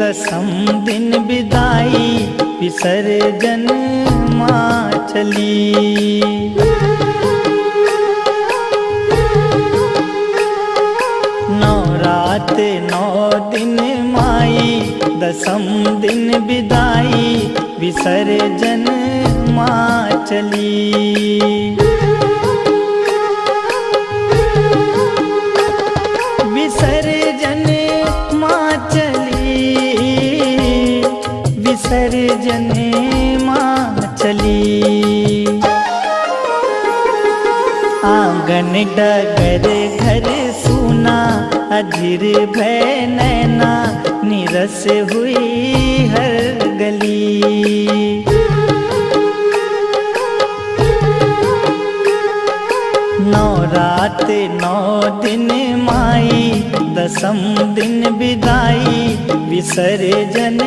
दसम दिन विदाई विसर्जन माँ चली। नवरात 9 दिन माई दसम दिन विदाई विसर्जन माँ चली। विसर्जन माँ चली, विसर्जन माँ चली। आंगन डगर घर सूना अधीर भय नैना निरस हुई हर गली। नवरात 9 दिन माई दसम दिन विदाई विसर्जन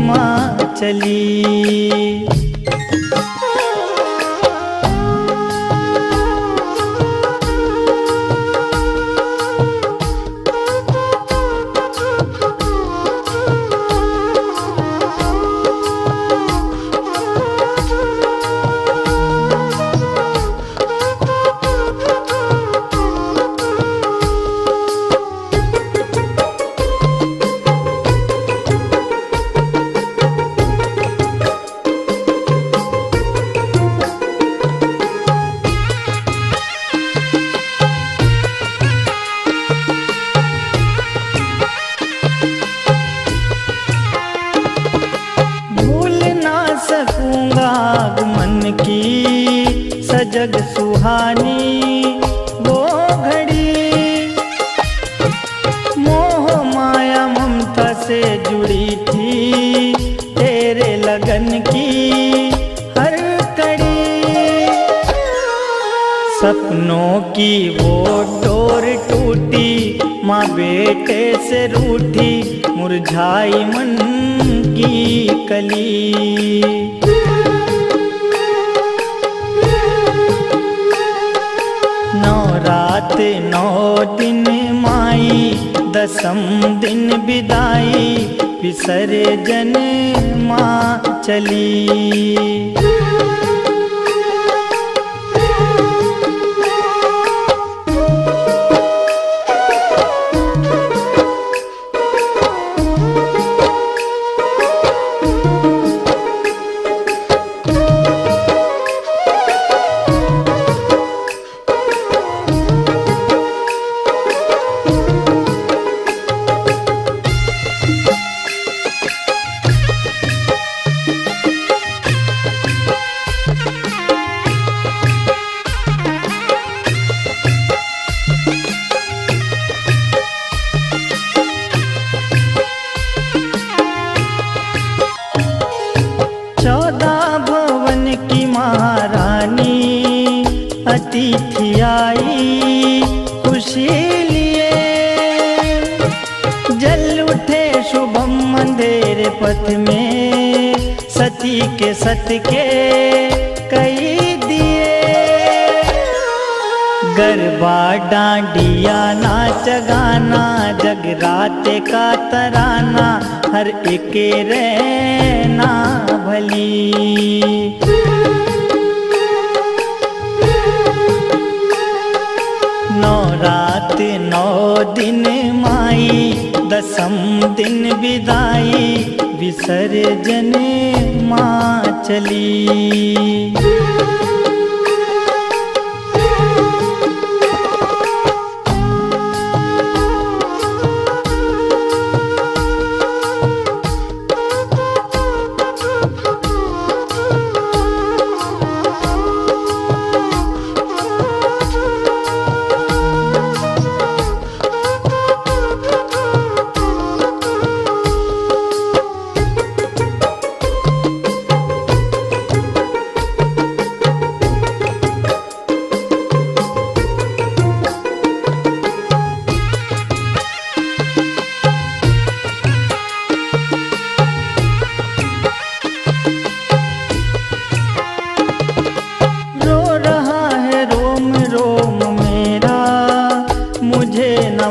माँ चली। मन की सजग सुहानी वो घड़ी, मोह माया ममता से जुड़ी थी तेरे लगन की हर कड़ी। सपनों की वो डोर टूटी माँ बेटे से रूठी मुरझाई मन की कली। नवरात 9 दिन माई दसम दिन विदाई विसर्जन माँ चली। अतिथि आई खुशी लिए, जल उठे शुभम अंधेरे पथ में सती के सत के कई दिए। गरबा डांडिया नाच गाना जगराते का तराना हर एक रहना भली। नवरात 9 दिन माई दसम दिन विदाई विसर्जन माँ चली।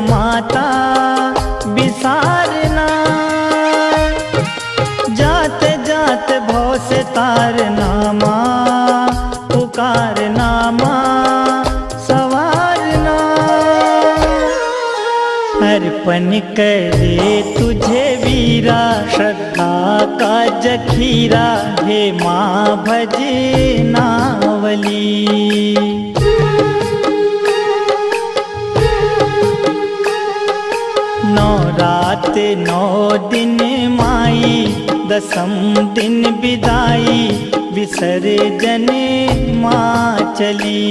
माता बिसारना सवारनामा पुकारनामा सवारना। अर्पण करे तुझे वीरा श्रद्धा का जखीरा, हे माँ भजनावली। नौ रात नौ दिन माई, दसम दिन विदाई, विसर्जन माँ चली।